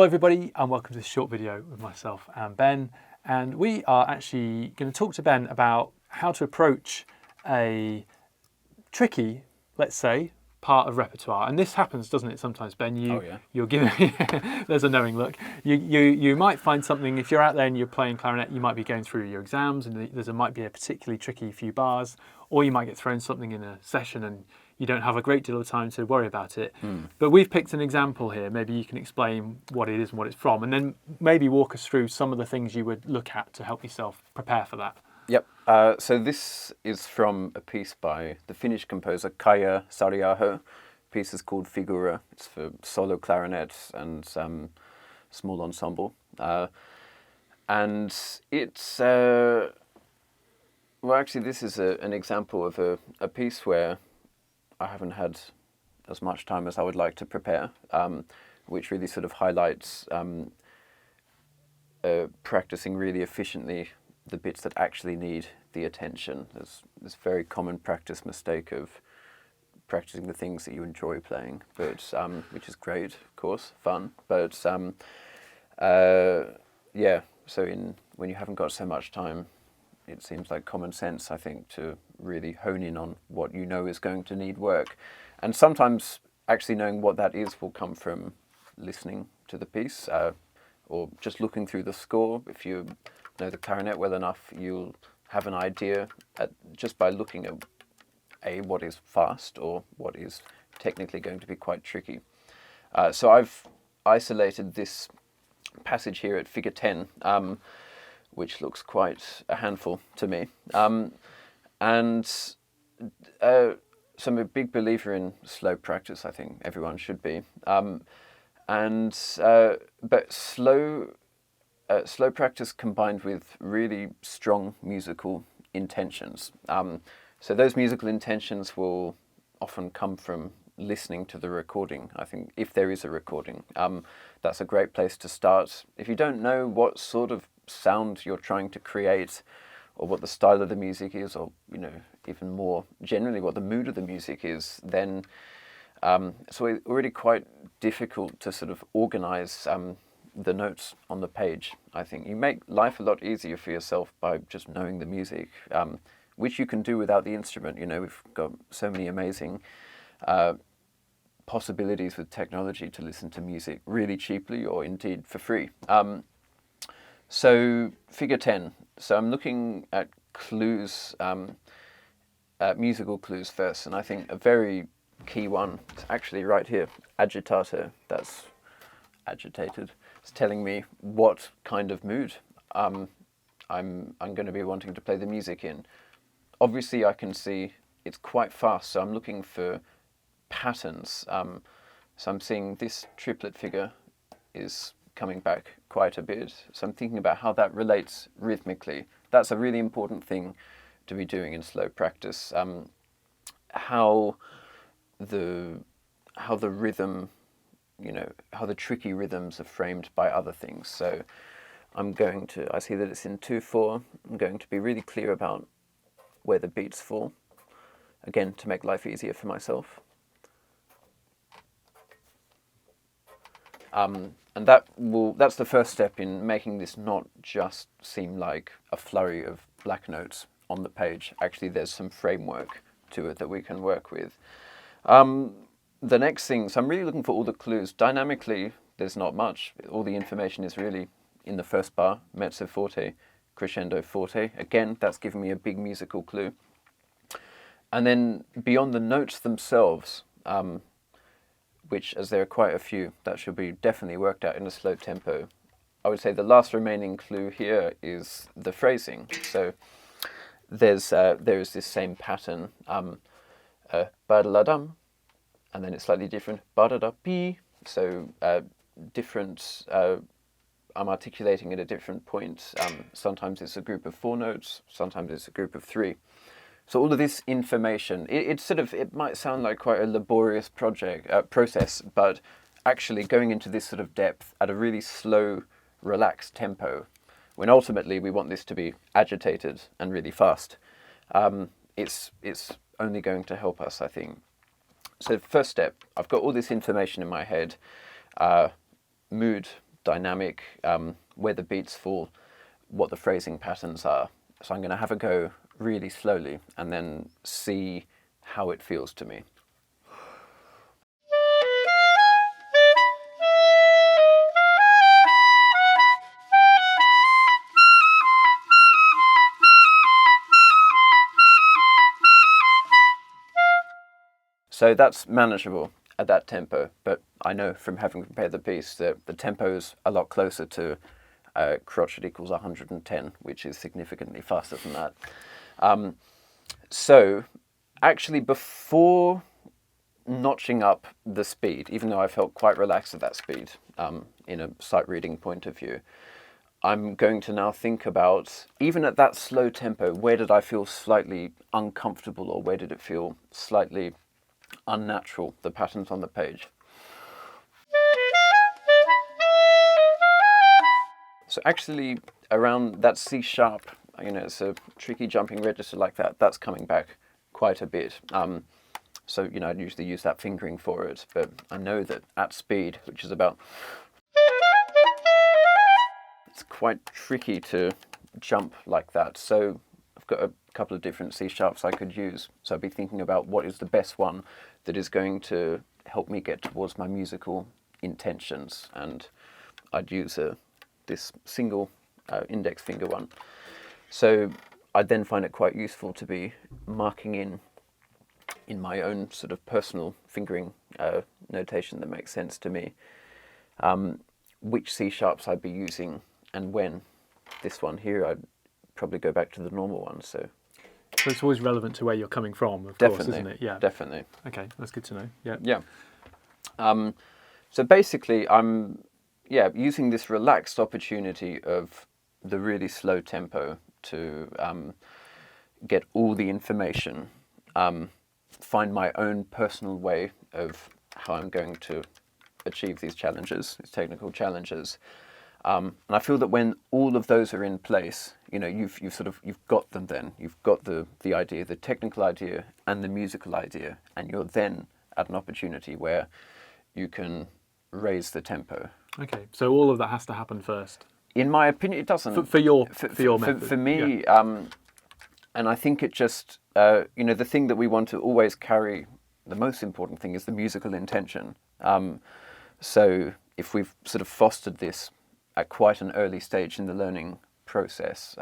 everybody, and welcome to this short video with myself and Ben. And we are actually going to talk to Ben about how to approach a tricky, let's say, part of repertoire. And this happens, doesn't it, sometimes, Ben? You're giving there's a knowing look. You might find something, if you're out there and you're playing clarinet, you might be going through your exams and there might be a particularly tricky few bars, or you might get thrown something in a session and you don't have a great deal of time to worry about it. But we've picked an example here. Maybe you can explain what it is and what it's from, and then maybe walk us through some of the things you would look at to help yourself prepare for that. Yep. So this is from a piece by the Finnish composer Kaija Saariaho. The piece is called Figura. It's for solo clarinet and small ensemble. And it's, well, actually this is an example of a piece where I haven't had as much time as I would like to prepare, which really sort of highlights practicing really efficiently the bits that actually need the attention. There's this very common practice mistake of practicing the things that you enjoy playing, but which is great, of course, fun. But yeah, so when you haven't got so much time, it seems like common sense, I think, to really hone in on what you know is going to need work. And sometimes actually knowing what that is will come from listening to the piece or just looking through the score. If you know the clarinet well enough, you'll have an idea just by looking at what is fast or what is technically going to be quite tricky. So I've isolated this passage here at figure 10, which looks quite a handful to me. And so I'm a big believer in slow practice. I think everyone should be. But slow practice combined with really strong musical intentions. So those musical intentions will often come from listening to the recording. I think if there is a recording, that's a great place to start. If you don't know what sort of sound you're trying to create, or what the style of the music is, or even more generally what the mood of the music is, then it's already quite difficult to sort of organize the notes on the page. I think you make life a lot easier for yourself by just knowing the music, which you can do without the instrument. We've got so many amazing possibilities with technology to listen to music really cheaply or indeed for free. So figure 10. So I'm looking at clues, musical clues first, and I think a very key one is actually right here, agitato. That's agitated. It's telling me what kind of mood I'm going to be wanting to play the music in. Obviously, I can see it's quite fast, so I'm looking for patterns. So I'm seeing this triplet figure is coming back quite a bit. So I'm thinking about how that relates rhythmically. That's a really important thing to be doing in slow practice. How the rhythm, how the tricky rhythms are framed by other things. So I see that it's in 2/4. I'm going to be really clear about where the beats fall, again, to make life easier for myself. And that's the first step in making this not just seem like a flurry of black notes on the page. Actually, there's some framework to it that we can work with. The next thing, so I'm really looking for all the clues. Dynamically, there's not much. All the information is really in the first bar, mezzo forte, crescendo forte. Again, that's giving me a big musical clue. And then beyond the notes themselves, which, as there are quite a few, that should be definitely worked out in a slow tempo. I would say the last remaining clue here is the phrasing. So there is this same pattern, ba-da-la-dum, and then it's slightly different, ba-da-da-pi. So different, I'm articulating at a different point. Sometimes it's a group of 4 notes, sometimes it's a group of 3. So all of this information, it might sound like quite a laborious process, but actually going into this sort of depth at a really slow, relaxed tempo, when ultimately we want this to be agitated and really fast, it's only going to help us, I think. So first step, I've got all this information in my head, mood, dynamic, where the beats fall, what the phrasing patterns are. So I'm going to have a go really slowly and then see how it feels to me. So that's manageable at that tempo, but I know from having prepared the piece that the tempo's a lot closer to crotchet equals 110, which is significantly faster than that. So actually, before notching up the speed, even though I felt quite relaxed at that speed in a sight reading point of view, I'm going to now think about, even at that slow tempo, where did I feel slightly uncomfortable, or where did it feel slightly unnatural, the patterns on the page. So actually around that C sharp, it's a tricky jumping register like that, that's coming back quite a bit. So, I'd usually use that fingering for it, but I know that at speed, which is about, it's quite tricky to jump like that. So I've got a couple of different C sharps I could use. So I'd be thinking about what is the best one that is going to help me get towards my musical intentions. And I'd use this single index finger one. So I'd then find it quite useful to be marking in my own sort of personal fingering notation that makes sense to me, which C sharps I'd be using and when. This one here, I'd probably go back to the normal one. So it's always relevant to where you're coming from, of definitely, course, isn't it? Yeah, definitely. Okay, that's good to know. Yeah. Yeah. So basically, I'm using this relaxed opportunity of the really slow tempo to get all the information, find my own personal way of how I'm going to achieve these challenges, these technical challenges. And I feel that when all of those are in place, you've got them then. You've got the idea, the technical idea and the musical idea, and you're then at an opportunity where you can raise the tempo. Okay, so all of that has to happen first. In my opinion, it doesn't. For your method. For me, yeah. And I think it just, the thing that we want to always carry, the most important thing is the musical intention. So if we've sort of fostered this at quite an early stage in the learning process,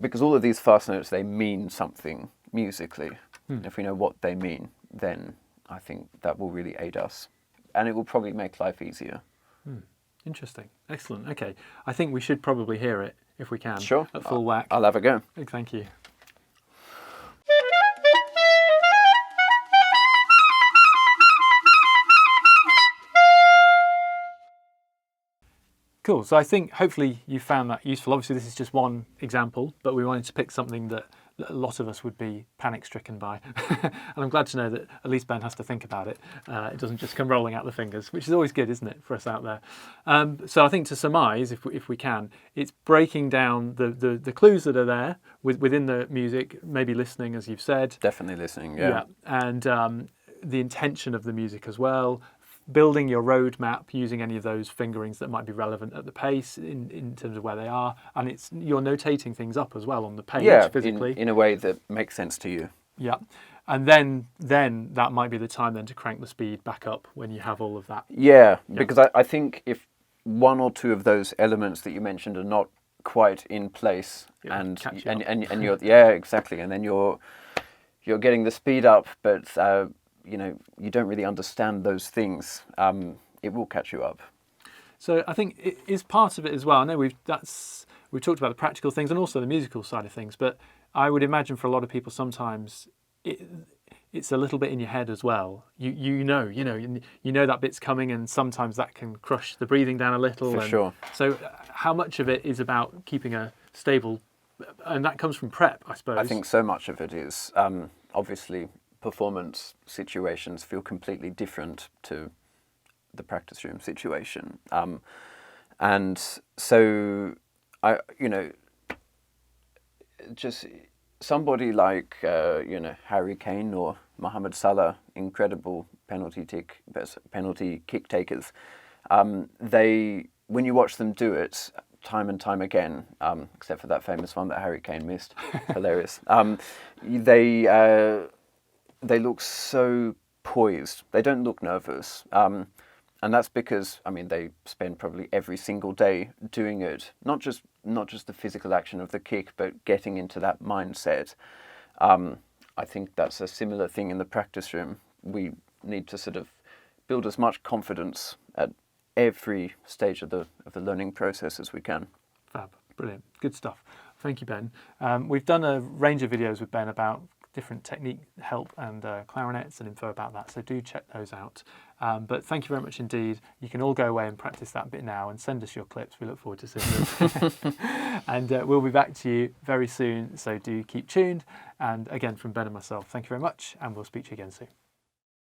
because all of these fast notes, they mean something musically. If we know what they mean, then I think that will really aid us, and it will probably make life easier. Interesting. Excellent. Okay. I think we should probably hear it if we can. Sure. At full whack. I'll have a go. Thank you. Cool. So I think hopefully you found that useful. Obviously this is just one example, but we wanted to pick something that a lot of us would be panic-stricken by. And I'm glad to know that at least Ben has to think about it. It doesn't just come rolling out the fingers, which is always good, isn't it, for us out there? So I think to surmise, if we can, it's breaking down the clues that are there within the music, maybe listening, as you've said. Definitely listening, yeah. And the intention of the music as well. Building your roadmap using any of those fingerings that might be relevant at the pace in terms of where they are, and you're notating things up as well on the page physically in a way that makes sense to you. Yeah, and then that might be the time then to crank the speed back up when you have all of that. Yeah, because I think if one or two of those elements that you mentioned are not quite in place, and you're exactly, and then you're getting the speed up, but you don't really understand those things, it will catch you up. So I think it is part of it as well. I know we've talked about the practical things and also the musical side of things, but I would imagine for a lot of people sometimes it's a little bit in your head as well. You know that bit's coming, and sometimes that can crush the breathing down a little. For sure. So how much of it is about keeping a stable, and that comes from prep, I suppose. I think so much of it is obviously. Performance situations feel completely different to the practice room situation, and so just somebody like Harry Kane or Mohamed Salah, incredible penalty kick takers. when you watch them do it time and time again, except for that famous one that Harry Kane missed, hilarious. They look so poised. They don't look nervous, and that's because they spend probably every single day doing it. Not just the physical action of the kick, but getting into that mindset. I think that's a similar thing in the practice room. We need to sort of build as much confidence at every stage of the learning process as we can. Fab, brilliant, good stuff. Thank you, Ben. We've done a range of videos with Ben about different technique help and clarinets and info about that, so do check those out. But thank you very much indeed. You can all go away and practice that bit now and send us your clips. We look forward to seeing them. And we'll be back to you very soon, so do keep tuned. And again, from Ben and myself, thank you very much, and we'll speak to you again soon.